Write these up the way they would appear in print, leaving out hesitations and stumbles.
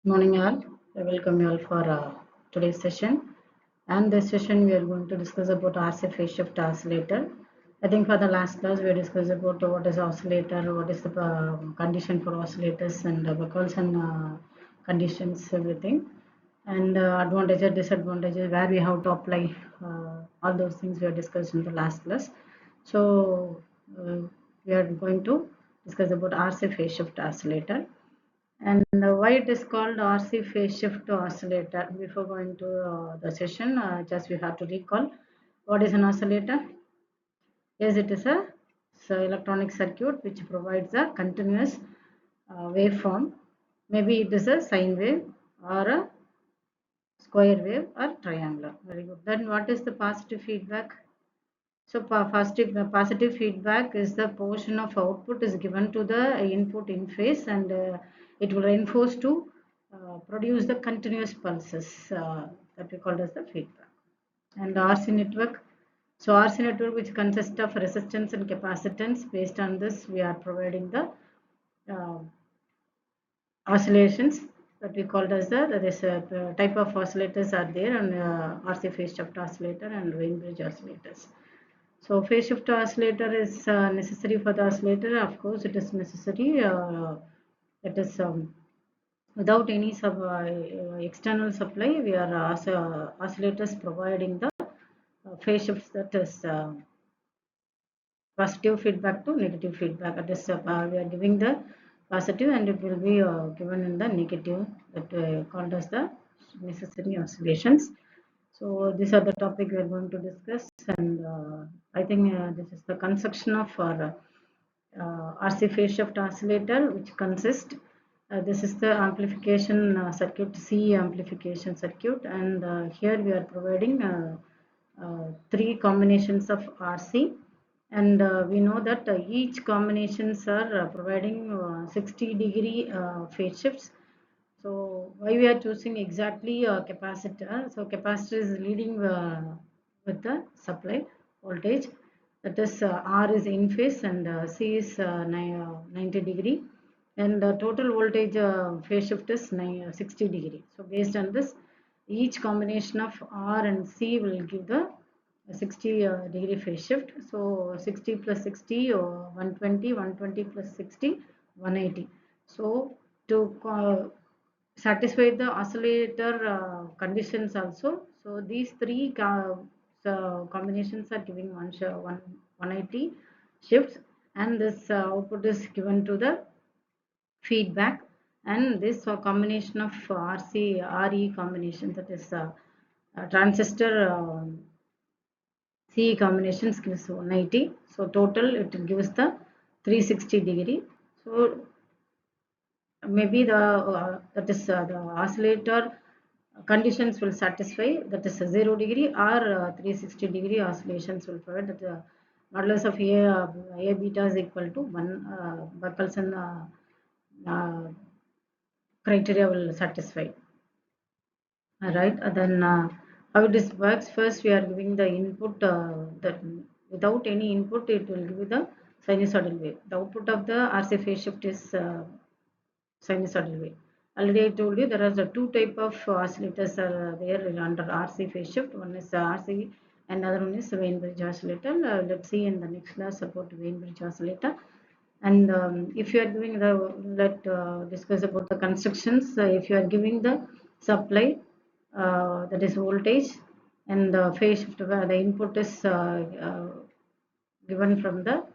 Morning all. I welcome you all for today's session. And this session we are going to discuss about RC phase shift oscillator. I think for the last class we discussed about what is oscillator, what is the condition for oscillators and Bachelson conditions, everything. And advantages, disadvantages, where we have to apply all those things we have discussed in the last class. So uh, we are going to discuss about RC phase shift oscillator. And why it is called RC phase shift oscillator? Before going to the session, just we have to recall what is an oscillator. Yes, it is a electronic circuit which provides a continuous waveform. Maybe it is a sine wave or a square wave or triangular. Very good. Then what is the positive feedback? So positive feedback is the portion of output is given to the input in phase, and it will reinforce to produce the continuous pulses that we call as the feedback. And the RC network. So RC network, which consists of resistance and capacitance. Based on this, we are providing the uh, oscillations that we called as this type of oscillators are there, and RC phase shift oscillator and Wien bridge oscillators. So phase shift oscillator is necessary for the oscillator. Of course, it is necessary. It is without any external supply. We are oscillators providing the phase shifts, that is positive feedback to negative feedback. That is we are giving the positive, and it will be given in the negative, that called as the necessary oscillations. So these are the topic we are going to discuss, and I think this is the construction of our RC phase shift oscillator, which consists. This is the amplification circuit, C amplification circuit, and here we are providing three combinations of RC, and we know that each combinations are providing 60-degree phase shifts. So why we are choosing exactly capacitor? So capacitor is leading with the supply voltage. That is R is in phase and C is 90-degree, and the total voltage phase shift is 60-degree. So based on this, each combination of R and C will give the 60-degree phase shift. So 60 plus 60 or 120, 120 plus 60, 180. So to satisfy the oscillator conditions also. So these three combinations are giving 180 shifts, and this output is given to the feedback, and this combination of RC RE combination, that is transistor CE combinations, gives 180. So total it gives the 360-degree. So maybe that is the oscillator conditions will satisfy, that is 0-degree or 360-degree oscillations will provide, that the modulus of A beta is equal to 1, Bachelson criteria will satisfy. Alright, then how this works? First, we are giving the input, that without any input, it will give the sinusoidal wave. The output of the RC phase shift is sinusoidal wave. Already I told you there are the two type of oscillators are there under RC phase shift. One is RC, and another one is Wien bridge oscillator. Let's see in the next class about Wien bridge oscillator. And if you are giving the, let discuss about the constructions. If you are giving the supply, that is voltage, and the phase shift, the input is given from the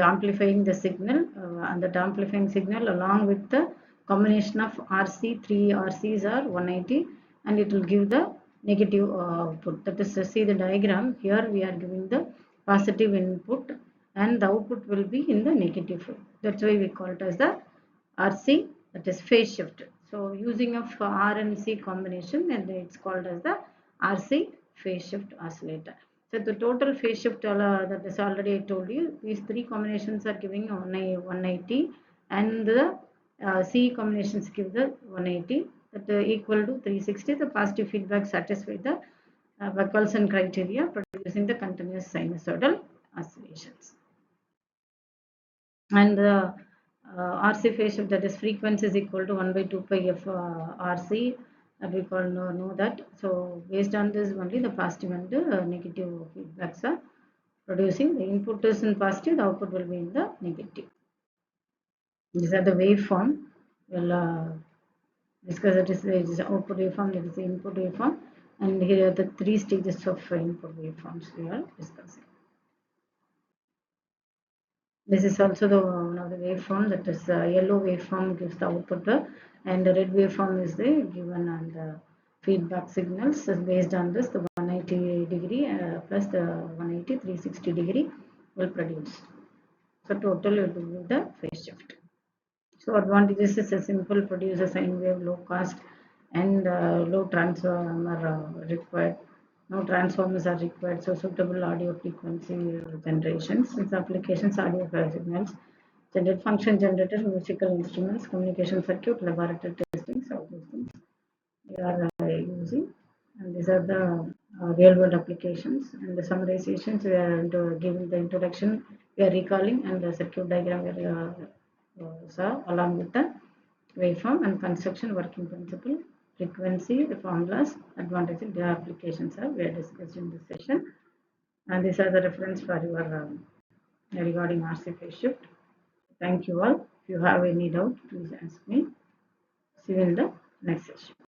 amplifying the signal, and that amplifying signal along with the combination of RC, 3 RCs are 180, and it will give the negative output. That is, see the diagram here, we are giving the positive input, and the output will be in the negative. That's why we call it as the RC, that is phase shift. So using of R and C combination, and it's called as the RC phase shift oscillator. So the total phase shift, that is already I told you, these three combinations are giving 180, and the C combinations give the 180, that equal to 360. The positive feedback satisfy the Bachelson criteria, producing the continuous sinusoidal oscillations. And RC phase shift, that is frequency is equal to 1 by 2 pi f RC, that we call know that. So based on this only the positive and negative feedbacks are producing. The input is in positive, the output will be in the negative. These are the waveform. We'll discuss that is the output waveform, that is the input waveform, and here are the three stages of input waveforms we are discussing. This is also the one of the waveform, that is yellow waveform gives the output, and the red waveform is the given, and the feedback signals is based on this the 180 degree plus the 180 360 degree will produce. So total it will be the phase shift. So advantages is a simple produce a sine wave, low cost, and low transformer required. No transformers are required, so suitable audio frequency generations. Its applications audio signals, generate function generator, musical instruments, communication circuit, laboratory testing, so all these things we are using. And these are the real world applications, and the summarizations we are giving the introduction, we are recalling, and the circuit diagram we are saw along with the waveform and construction working principle, frequency, the formulas, advantages, and the applications are we are discussed in this session. And these are the reference for your regarding RC phase shift. Thank you all. If you have any doubt, please ask me. See you in the next session.